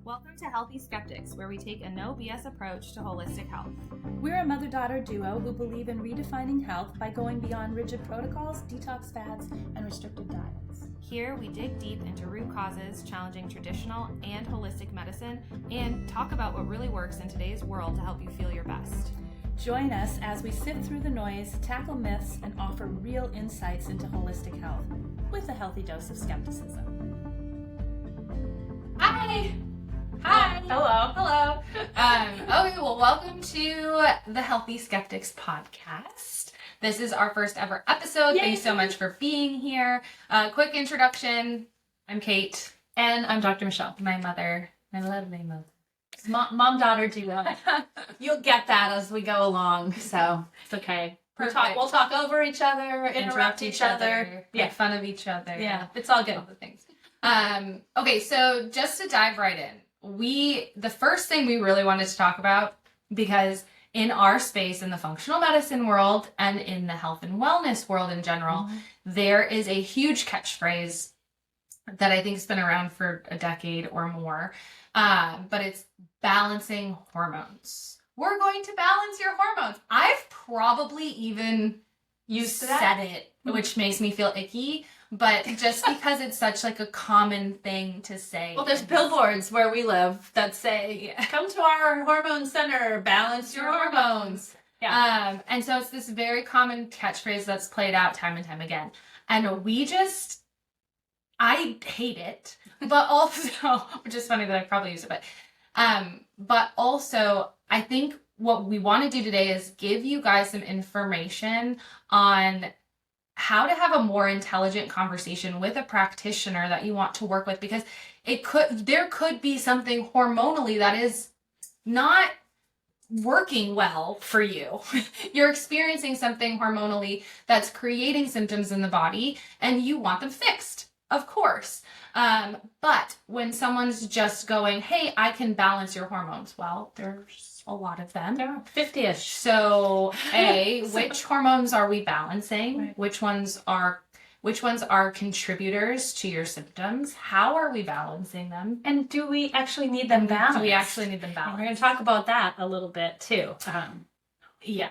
Welcome to Healthy Skeptics, where we take a no BS approach to holistic health. We're a mother-daughter duo who believe in redefining health by going beyond rigid protocols, detox fads, and restricted diets. Here, we dig deep into root causes, challenging traditional and holistic medicine, and talk about what really works in today's world to help you feel your best. Join us as we sift through the noise, tackle myths, and offer real insights into holistic health with a healthy dose of skepticism. Hi! Hi! Hello. Okay, well, welcome to the Healthy Skeptics podcast. This is our first ever episode. Yay. Thanks so much for being here. Quick introduction. I'm Kate. And I'm Dr. Michele. My mother. My lovely mother. Mom-daughter duo. You'll get that as we go along, so it's okay. We'll talk over each other, interrupt each other. Make fun of each other. Yeah, it's all good. All the things. Okay, so just to dive right in, the first thing we really wanted to talk about, because in our space, in the functional medicine world and in the health and wellness world in general, there is a huge catchphrase that I think has been around for a decade or more, but it's balancing hormones. We're going to balance your hormones. I've probably even said it, which makes me feel icky. But just because it's such like a common thing to say. Well, there's billboards where we live that say, come to our hormone center, balance your hormones. Yeah. And so it's this very common catchphrase that's played out time and time again. And I hate it, but also, which is funny that I probably use it, but also I think what we want to do today is give you guys some information on how to have a more intelligent conversation with a practitioner that you want to work with, because there could be something hormonally that is not working well for you. You're experiencing something hormonally that's creating symptoms in the body and you want them fixed, of course. But when someone's just going, hey, I can balance your hormones, well, there's a lot of them. There are 50-ish. So, which hormones are we balancing? Right. Which ones are contributors to your symptoms? How are we balancing them? And do we actually need them balanced? And we're going to talk about that a little bit too. Yeah.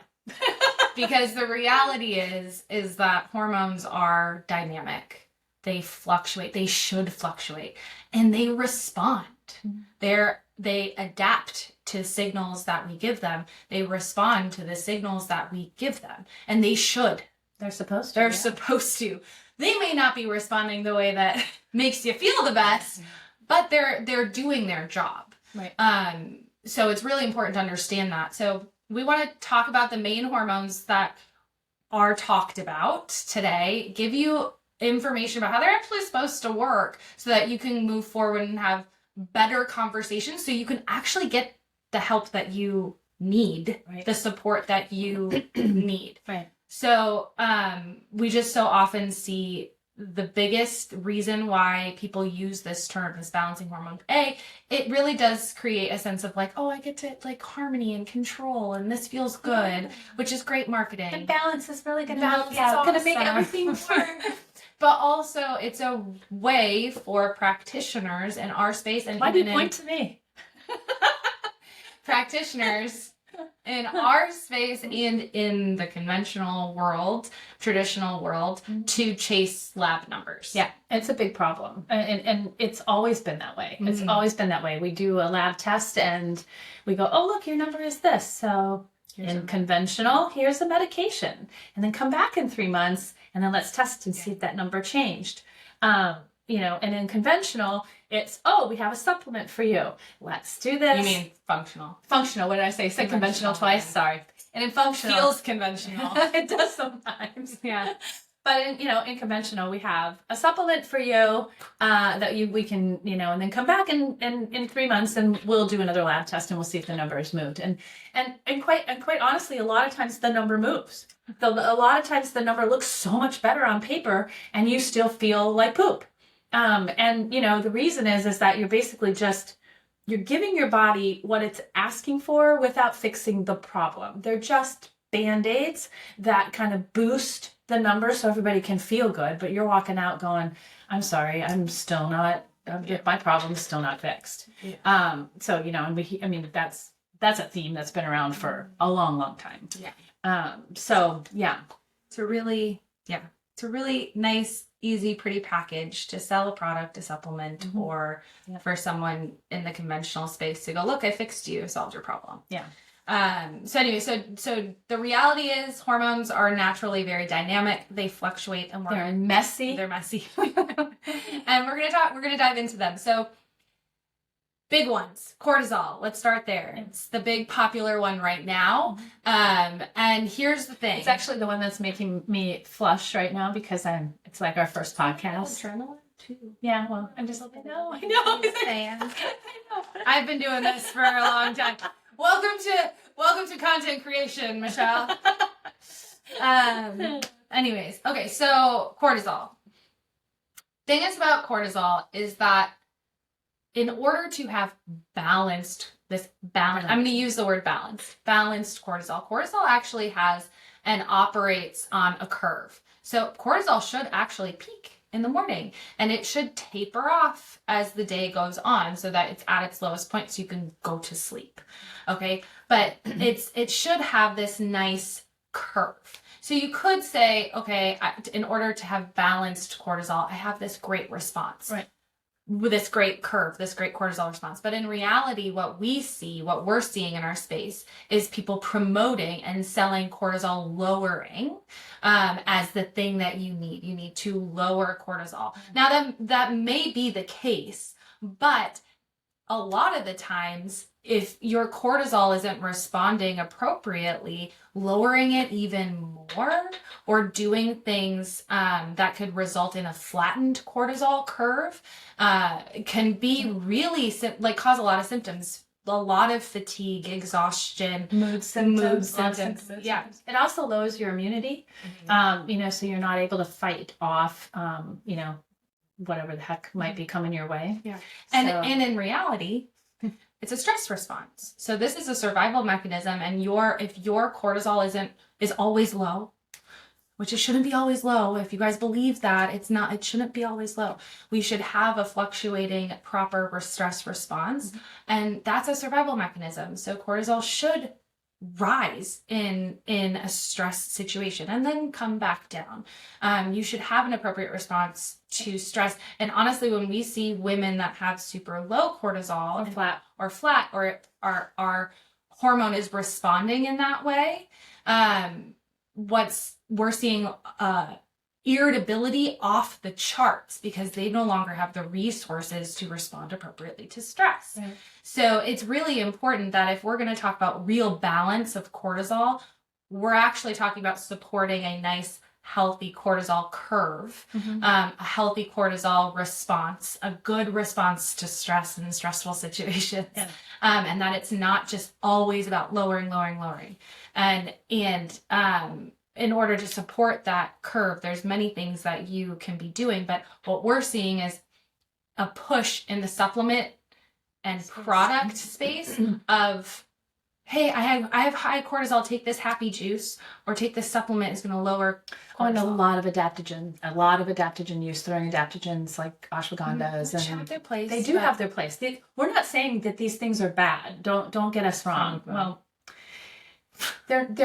Because the reality is that hormones are dynamic. They fluctuate. They should fluctuate. And they respond. They adapt to signals that we give them. They respond to the signals that we give them. And they should. They're supposed to. They're supposed to. They may not be responding the way that makes you feel the best, but they're doing their job. Right. So it's really important to understand that. So we want to talk about the main hormones that are talked about today, give you information about how they're actually supposed to work so that you can move forward and have better conversations so you can actually get the help that you need, right, the support that you need. Right. So we just so often see the biggest reason why people use this term, this balancing hormone. It really does create a sense of like, oh, I get to like harmony and control and this feels good, which is great marketing. The balance is really going to help you out. Going to make everything work. But also it's a way for practitioners in our space. And why do you point to me? Practitioners in our space and in the conventional world, traditional world, to chase lab numbers. Yeah, it's a big problem. And it's always been that way. It's always been that way. We do a lab test and we go, oh, look, your number is this. So in conventional, here's a medication. And then come back in 3 months and then let's test and see if that number changed. And in conventional, it's, oh, we have a supplement for you. Let's do this. You mean functional? Functional. What did I say? Said conventional twice. Sorry. And in functional. Feels conventional. It does sometimes. Yeah. But in conventional, we have a supplement for you we can, and then come back in 3 months and we'll do another lab test and we'll see if the number has moved. And quite honestly, a lot of times the number moves. A lot of times the number looks so much better on paper and you still feel like poop. The reason is that you're basically you're giving your body what it's asking for without fixing the problem. They're just Band-Aids that kind of boost the number so everybody can feel good, but you're walking out going, I'm sorry, I'm still not my problem's still not fixed. Yeah. So, you know, and that's a theme that's been around for a long, long time. Yeah. So yeah. It's a really nice, easy, pretty package to sell a product, a supplement, or for someone in the conventional space to go, look, I fixed you, solved your problem. Yeah. So anyway, so the reality is hormones are naturally very dynamic. They fluctuate and they're messy. They're messy. And we're gonna dive into them. So big ones, cortisol. Let's start there. It's the big popular one right now. And here's the thing. It's actually the one that's making me flush right now because it's like our first podcast. Adrenaline too. Yeah, well, I'm just like, I know. I know. I've been doing this for a long time. Welcome to content creation, Michele. Anyways, okay, so cortisol. Thing is about cortisol is that in order to have I'm going to use the word balanced cortisol. Cortisol actually has and operates on a curve. So cortisol should actually peak in the morning and it should taper off as the day goes on so that it's at its lowest point so you can go to sleep. Okay. But it should have this nice curve. So you could say, okay, in order to have balanced cortisol, I have this great response. Right. With this great curve, this great cortisol response. But in reality, what we're seeing in our space is people promoting and selling cortisol lowering as the thing that you need. You need to lower cortisol. Now that may be the case, but a lot of the times, if your cortisol isn't responding appropriately, lowering it even more or doing things that could result in a flattened cortisol curve can be really cause a lot of symptoms. A lot of fatigue, exhaustion, mood symptoms. Yeah. It also lowers your immunity, so you're not able to fight off, whatever the heck might be coming your way. Yeah. And in reality, it's a stress response. So this is a survival mechanism, and if your cortisol is always low, which it shouldn't be always low. If you guys believe that, it shouldn't be always low. We should have a fluctuating proper stress response, and that's a survival mechanism. So cortisol should rise in a stress situation and then come back down. You should have an appropriate response to stress. And honestly, when we see women that have super low cortisol or flat or our hormone is responding in that way, we're seeing irritability off the charts because they no longer have the resources to respond appropriately to stress. Right. So it's really important that if we're going to talk about real balance of cortisol, we're actually talking about supporting a nice, healthy cortisol curve, a healthy cortisol response, a good response to stress and stressful situations, and that it's not just always about lowering. And in order to support that curve, there's many things that you can be doing, but what we're seeing is a push in the supplement and product space of, hey, I have high cortisol, take this happy juice, or take this supplement, is going to lower cortisol. And a lot of adaptogen use, throwing adaptogens like ashwagandhas. Which have their place. They do have their place. We're not saying that these things are bad. Don't get us wrong. Well, but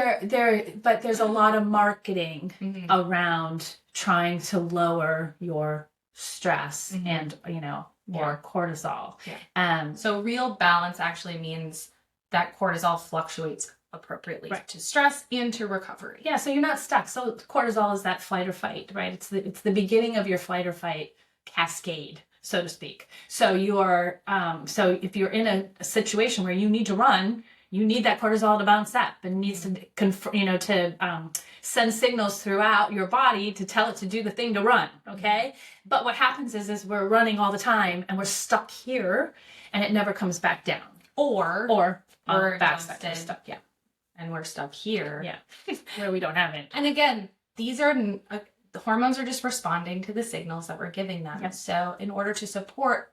there's a lot of marketing around trying to lower your stress and or cortisol. Yeah. So real balance actually means that cortisol fluctuates appropriately to stress and to recovery. Yeah, so you're not stuck. So cortisol is that flight or fight, right? It's the beginning of your flight or fight cascade, so to speak. So you're so if you're in a situation where you need to run, you need that cortisol to bounce up and needs to send signals throughout your body to tell it to do the thing to run. Okay. But what happens is we're running all the time and we're stuck here and it never comes back down. Or we're stuck. Yeah. And we're stuck here. Yeah. Where we don't have it. And again, these are the hormones are just responding to the signals that we're giving them. Yep. So in order to support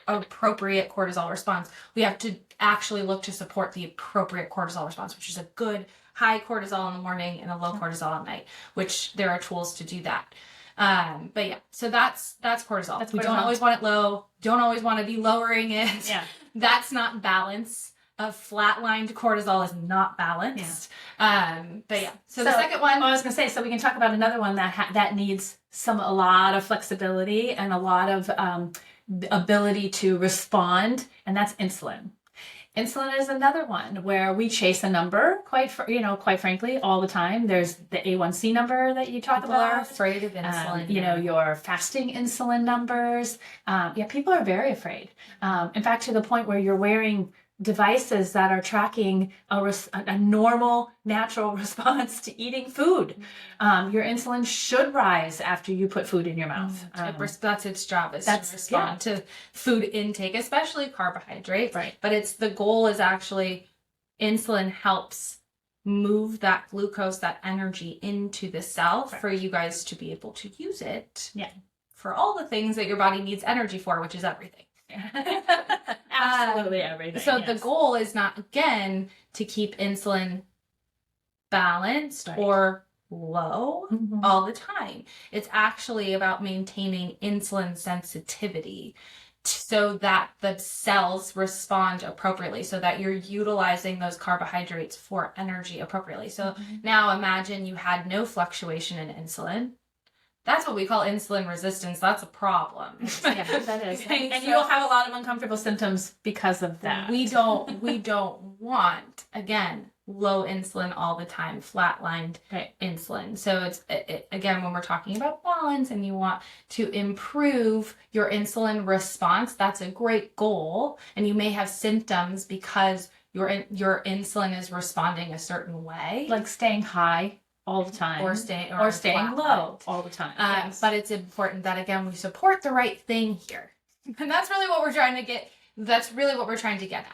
appropriate cortisol response, we have to actually look to support the appropriate cortisol response, which is a good high cortisol in the morning and a low cortisol at night, which there are tools to do that. But yeah, so that's cortisol. That's We don't cortisol. always want it low. Don't always want to be lowering it. Yeah. That's not balance. A flatlined cortisol is not balanced. But yeah, so the second one. I was going to say, so we can talk about another one that needs a lot of flexibility and a lot of ability to respond, and that's insulin. Insulin is another one where we chase a number, quite frankly, all the time. There's the A1C number that you talk People about. are afraid of insulin. Your fasting insulin numbers. People are very afraid. In fact, to the point where you're wearing devices that are tracking a normal, natural response to eating food. Your insulin should rise after you put food in your mouth. That's its job, is to respond to food intake, especially carbohydrates. Right. But the goal is actually insulin helps move that glucose, that energy into the cell for you guys to be able to use it for all the things that your body needs energy for, which is everything. Absolutely everything. So the goal is not, again, to keep insulin balanced or low all the time. It's actually about maintaining insulin sensitivity so that the cells respond appropriately, so that you're utilizing those carbohydrates for energy appropriately. So now imagine you had no fluctuation in insulin. That's what we call insulin resistance. That's a problem. Yeah, that is. And you'll have a lot of uncomfortable symptoms because of that. We don't want, again, low insulin all the time, flatlined insulin. So it's again, when we're talking about balance and you want to improve your insulin response, that's a great goal. And you may have symptoms because your insulin is responding a certain way, like staying high all the time, or staying low all the time. But it's important that, again, we support the right thing here, and that's really what we're trying to get. That's really what we're trying to get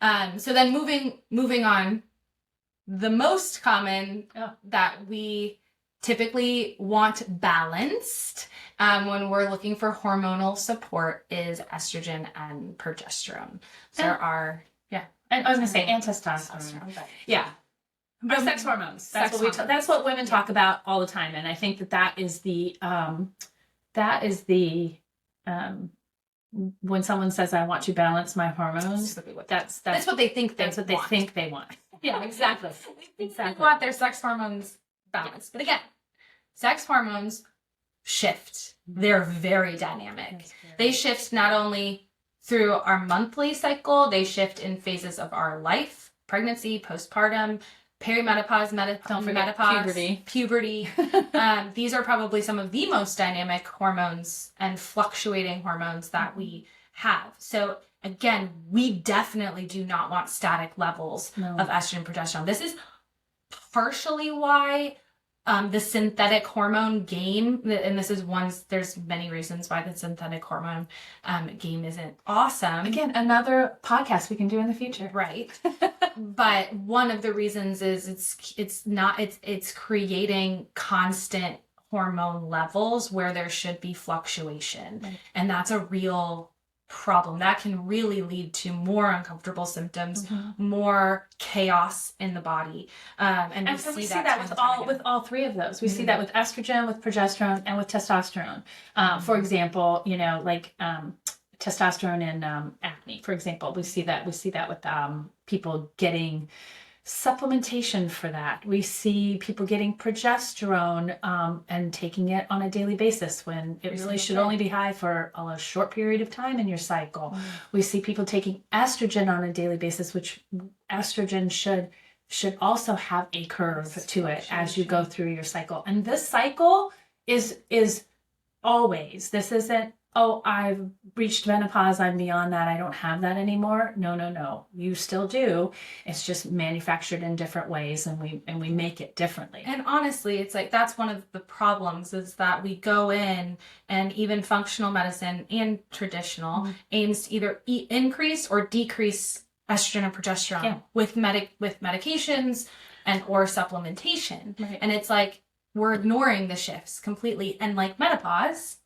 at. So then moving on, the most common that we typically want balanced when we're looking for hormonal support is estrogen and progesterone. So there are and I was gonna say and testosterone. But sex hormones. That's what women talk about all the time, and I think that is the when someone says, "I want to balance my hormones," that's what they think. That's what they think they want. Yeah, exactly. They want their sex hormones balanced, but again, sex hormones shift. They're very dynamic. They shift not only through our monthly cycle; they shift in phases of our life: pregnancy, postpartum, perimenopause, menopause, puberty. These are probably some of the most dynamic hormones and fluctuating hormones that we have. So again, we definitely do not want static levels of estrogen and progesterone. This is partially why the synthetic hormone game, and this is there's many reasons why the synthetic hormone game isn't awesome. Again, another podcast we can do in the future. Right. But one of the reasons is it's creating constant hormone levels where there should be fluctuation. Right. And that's a real problem. That can really lead to more uncomfortable symptoms, more chaos in the body. And we see that with all three of those. We see that with estrogen, with progesterone, and with testosterone. For example, testosterone and acne, for example. We see that with people getting supplementation for that. We see people getting progesterone and taking it on a daily basis when it really should only be high for a short period of time in your cycle. We see people taking estrogen on a daily basis, which estrogen should also have a curve to it as you go through your cycle. And this cycle is always, this isn't, oh, I've reached menopause, I'm beyond that, I don't have that anymore. No. You still do. It's just manufactured in different ways, and we make it differently. And honestly, it's like that's one of the problems, is that we go in, and even functional medicine and traditional aims to either increase or decrease estrogen and progesterone with medications and or supplementation. Right. And it's like we're ignoring the shifts completely. And like menopause,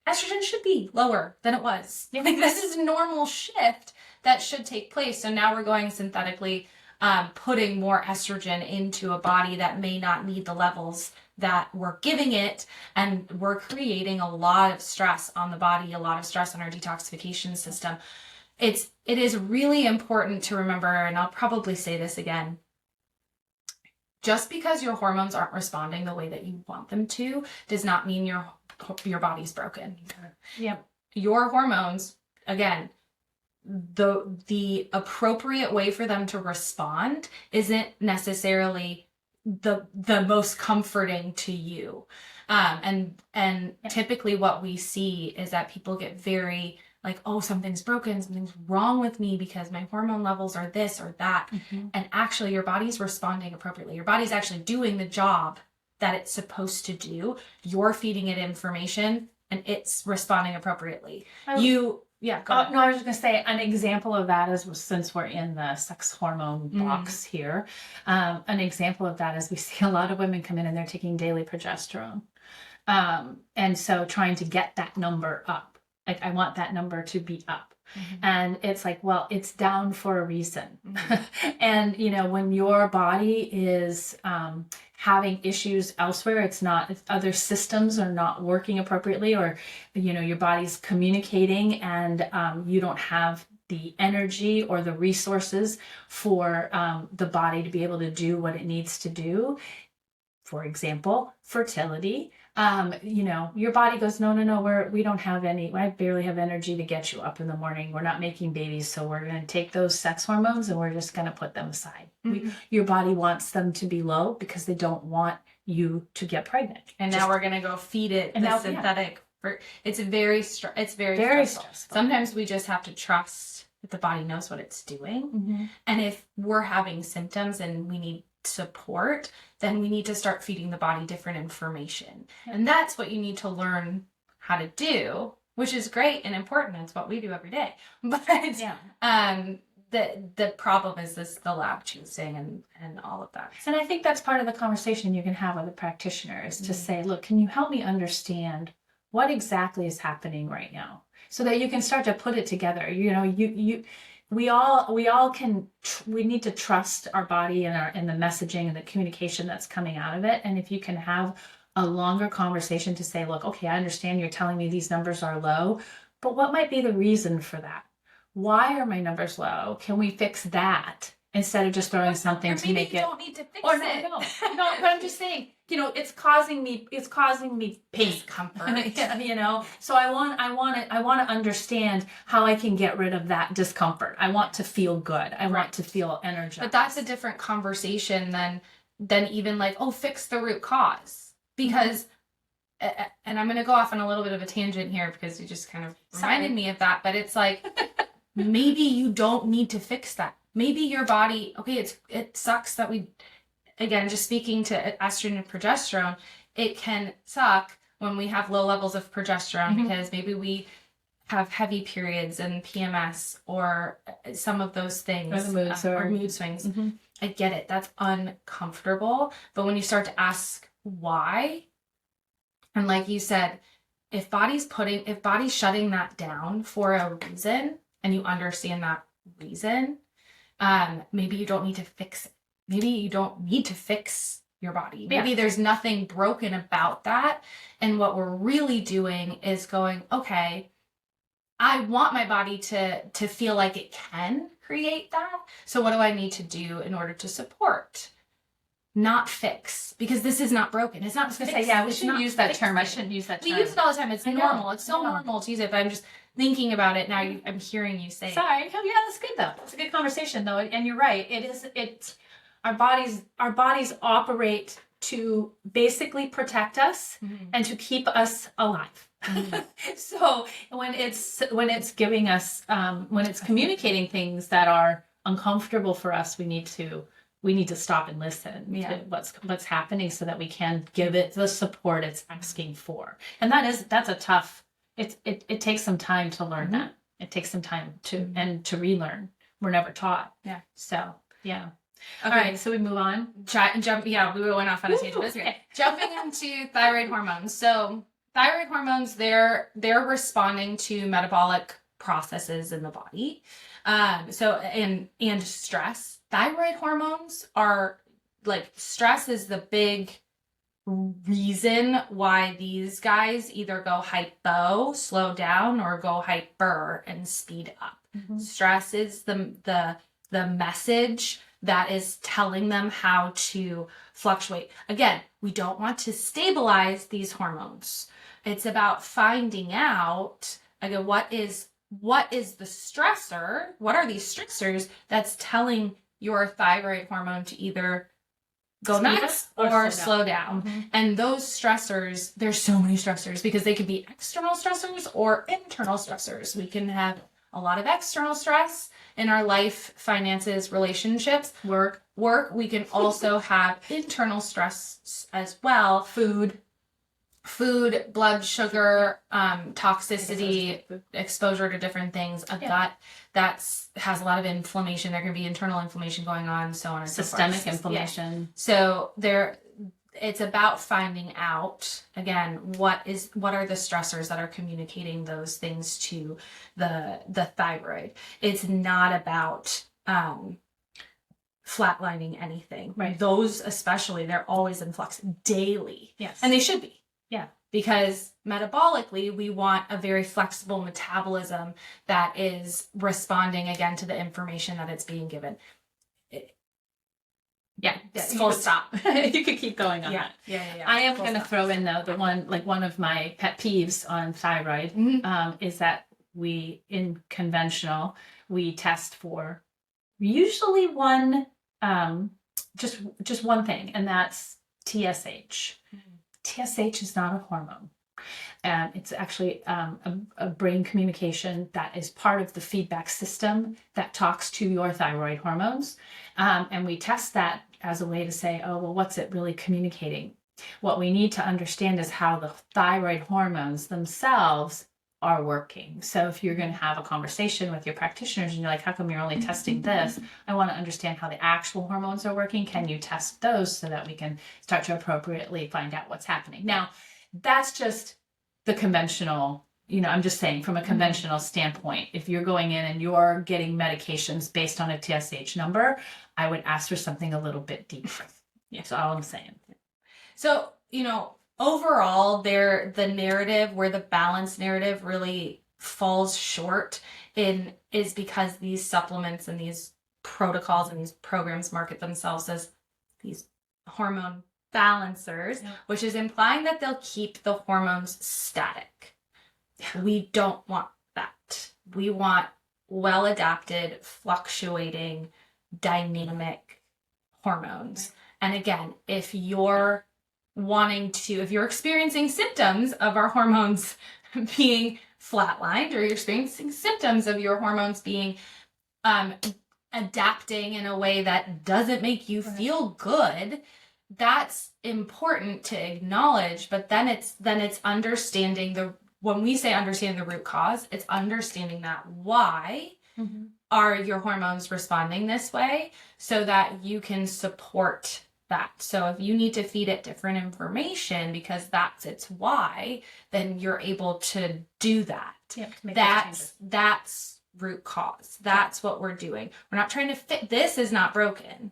estrogen should be lower than it was. Like, this is a normal shift that should take place. So now we're going synthetically, putting more estrogen into a body that may not need the levels that we're giving it, and we're creating a lot of stress on the body, a lot of stress on our detoxification system. It is really important to remember, and I'll probably say this again, just because your hormones aren't responding the way that you want them to does not mean your body's broken. Yep. Your hormones, again, the appropriate way for them to respond isn't necessarily the most comforting to you. And typically what we see is that people get very like, oh, something's broken, something's wrong with me because my hormone levels are this or that. And actually your body's responding appropriately. Your body's actually doing the job that it's supposed to do. You're feeding it information and it's responding appropriately. Yeah, go ahead. No, I was just going to say an example of that is, since we're in the sex hormone box here, an example of that is we see a lot of women come in and they're taking daily progesterone. And so trying to get that number up. Like, I want that number to be up. And it's like, well, it's down for a reason. And, you know, when your body is having issues elsewhere, it's not, if other systems are not working appropriately, or, you know, your body's communicating and you don't have the energy or the resources for the body to be able to do what it needs to do. For example, fertility. You know, your body goes, no, we don't have any, I barely have energy to get you up in the morning. We're not making babies. So we're going to take those sex hormones and we're just going to put them aside. Your body wants them to be low because they don't want you to get pregnant. And now we're going to go feed it the synthetic. It's very stressful. Sometimes we just have to trust that the body knows what it's doing. And if we're having symptoms and we need support, then we need to start feeding the body different information. And that's what you need to learn how to do, which is great and important. It's what we do every day. But the problem is the lab choosing and all of that. And I think that's part of the conversation you can have with a practitioner, is to say, look, can you help me understand what exactly is happening right now, so that you can start to put it together. You know, we need to trust our body and the messaging and the communication that's coming out of it. And if you can have a longer conversation to say, look, okay, I understand you're telling me these numbers are low, but what might be the reason for that? Why are my numbers low? Can we fix that? Instead of just throwing something to make it. You don't need to fix it. No, but I'm just saying, you know, it's causing me pain, discomfort. You know, so I want to understand how I can get rid of that discomfort. I want to feel good. I want to feel energized. But that's a different conversation than even like, oh, fix the root cause. Because, and I'm going to go off on a little bit of a tangent here because you just kind of reminded me of that. But it's like, maybe you don't need to fix that. Maybe your body, okay, it sucks that again, just speaking to estrogen and progesterone, it can suck when we have low levels of progesterone because maybe we have heavy periods and PMS or some of those things. Or mood swings. I get it. That's uncomfortable. But when you start to ask why, and like you said, if body's shutting that down for a reason and you understand that reason, maybe you don't need to fix it. Maybe you don't need to fix your body. Maybe there's nothing broken about that. And what we're really doing is going, okay, I want my body to feel like it can create that. So what do I need to do in order to support? Not fix, because this is not broken. It's not fixed. We shouldn't use that term. I shouldn't use that term. We use it all the time. It's normal. It's so normal to use it, but I'm just thinking about it now. I'm hearing you say. Sorry. Yeah, that's good though. It's a good conversation though, and you're right. It's our bodies operate to basically protect us and to keep us alive. So when it's giving us when it's communicating things that are uncomfortable for us, we need to stop and listen to what's happening so that we can give it the support it's asking for. And that's a tough. It takes some time to learn that. It takes some time to relearn. We're never taught. Yeah. So yeah. Okay. All right, so we move on. We went off on a tangent. Okay. Jumping into thyroid hormones. So thyroid hormones, they're responding to metabolic processes in the body. And stress. Thyroid hormones are like, stress is the big reason why these guys either go hypo, slow down, or go hyper and speed up. Stress is the message that is telling them how to fluctuate. Again, we don't want to stabilize these hormones. It's about finding out, again, what is the stressor? What are these stressors that's telling your thyroid hormone to either go nuts or slow down? And those stressors, there's so many stressors because they could be external stressors or internal stressors. We can have a lot of external stress in our life, finances, relationships, work. We can also have internal stress as well. Food, blood sugar, toxicity, exposure to different things. A gut that has a lot of inflammation. There can be internal inflammation going on, so on and so forth. Systemic inflammation. So it's about finding out, again, what are the stressors that are communicating those things to the thyroid. It's not about flatlining anything. Right. Those especially, they're always in flux daily. Yes. And they should be. Yeah. Because metabolically, we want a very flexible metabolism that is responding again to the information that it's being given. Full stop. You could keep going on that. Yeah. I am going to throw in though one of my pet peeves on thyroid is that in conventional we test for usually one just one thing, and that's TSH. TSH is not a hormone. It's actually a brain communication that is part of the feedback system that talks to your thyroid hormones. And we test that as a way to say, oh, well, what's it really communicating? What we need to understand is how the thyroid hormones themselves are working. So if you're going to have a conversation with your practitioners and you're like, how come you're only testing this? I want to understand how the actual hormones are working. Can you test those so that we can start to appropriately find out what's happening? Now, that's just the conventional, I'm just saying from a conventional standpoint, if you're going in and you're getting medications based on a TSH number, I would ask for something a little bit deeper. That's all I'm saying. So, overall, the narrative where the balance narrative really falls short is because these supplements and these protocols and these programs market themselves as these hormone balancers, which is implying that they'll keep the hormones static. We don't want that. We want well-adapted, fluctuating, dynamic hormones. And again, if you're experiencing symptoms of our hormones being flatlined, or you're experiencing symptoms of your hormones being adapting in a way that doesn't make you feel good, that's important to acknowledge. But then it's understanding when we say understand the root cause, it's understanding that why are your hormones responding this way so that you can support that. So if you need to feed it different information because that's its why, then you're able to do that. That's root cause. That's what we're doing. We're not trying to fit. This is not broken.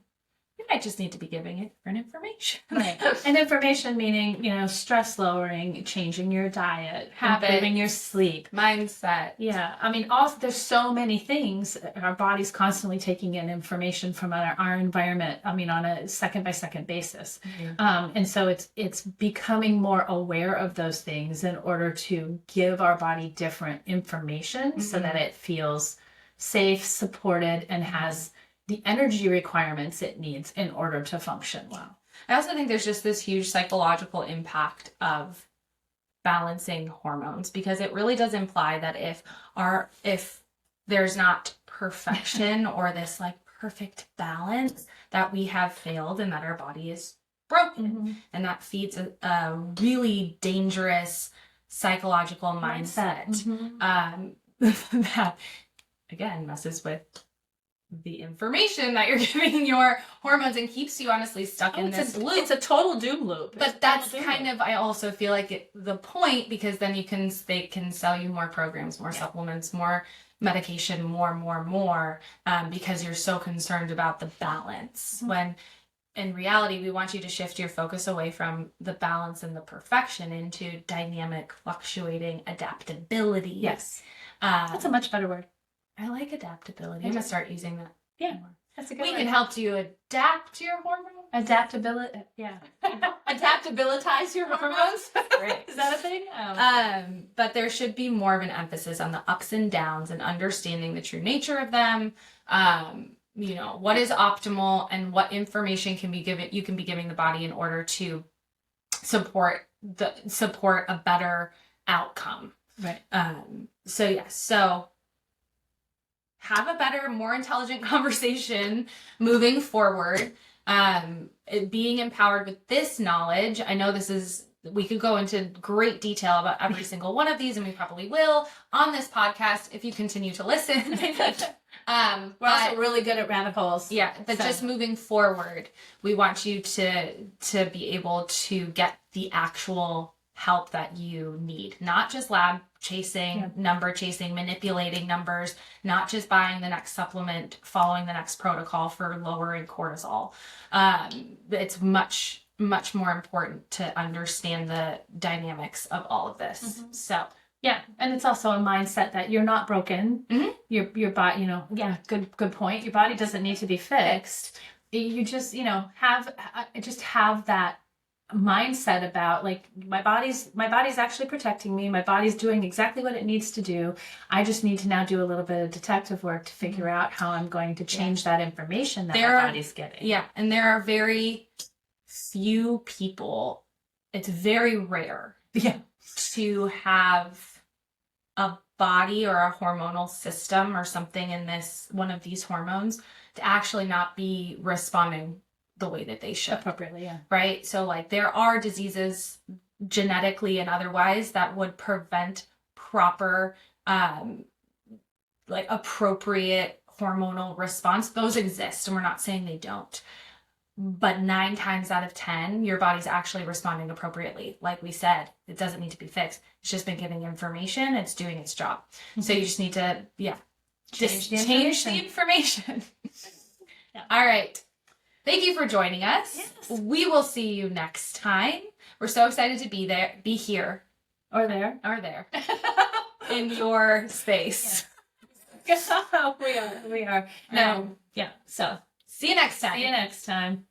You might just need to be giving it different information. Right. And information meaning, stress lowering, changing your diet, improving your sleep, mindset. Yeah. I mean, there's so many things. Our body's constantly taking in information from our environment, on a second by second basis. And so it's becoming more aware of those things in order to give our body different information so that it feels safe, supported, and has the energy requirements it needs in order to function well. I also think there's just this huge psychological impact of balancing hormones, because it really does imply that if there's not perfection or this like perfect balance, that we have failed and that our body is broken. And that feeds a really dangerous psychological mindset that again messes with the information that you're giving your hormones and keeps you honestly stuck in this loop. It's a total doom loop. But that's kind of, I also feel like the point, because then they can sell you more programs, more supplements, more medication, more, because you're so concerned about the balance. When in reality, we want you to shift your focus away from the balance and the perfection into dynamic, fluctuating adaptability. Yes. That's a much better word. I like adaptability. I'm going to start using that. Yeah. That's a good We word. can help you adapt your hormones. Adaptability. Yeah. Adaptabilitize your hormones. Right. Is that a thing? But there should be more of an emphasis on the ups and downs and understanding the true nature of them. You know, what is optimal and what information can be given, you can be giving the body in order to support a better outcome. Right. So have a better, more intelligent conversation moving forward. Being empowered with this knowledge. I know we could go into great detail about every single one of these, and we probably will on this podcast if you continue to listen. We're also really good at rabbit holes. Yeah, but just moving forward, we want you to be able to get the actual help that you need, not just lab chasing, number chasing, manipulating numbers, not just buying the next supplement, following the next protocol for lowering cortisol. It's much, much more important to understand the dynamics of all of this. Mm-hmm. So yeah, and it's also a mindset that you're not broken. Mm-hmm. Your body, good point. Your body doesn't need to be fixed. You just, have that mindset about like my body's actually protecting me. My body's doing exactly what it needs to do. I just need to now do a little bit of detective work to figure out how I'm going to change that information that my body's getting. Yeah, and there are very few people. It's very rare. Yeah. To have a body or a hormonal system or something in one of these hormones to actually not be responding the way that they should. Appropriately, yeah. Right? So like there are diseases genetically and otherwise that would prevent proper, appropriate hormonal response. Those exist, and we're not saying they don't. But 9 times out of 10, your body's actually responding appropriately. Like we said, it doesn't need to be fixed. It's just been giving information. It's doing its job. Mm-hmm. So you just need to, change the information. Yeah. All right. Thank you for joining us. Yes. We will see you next time. We're so excited to be here. Or there. In your space. Yeah. We are. No. Yeah. So see you next time.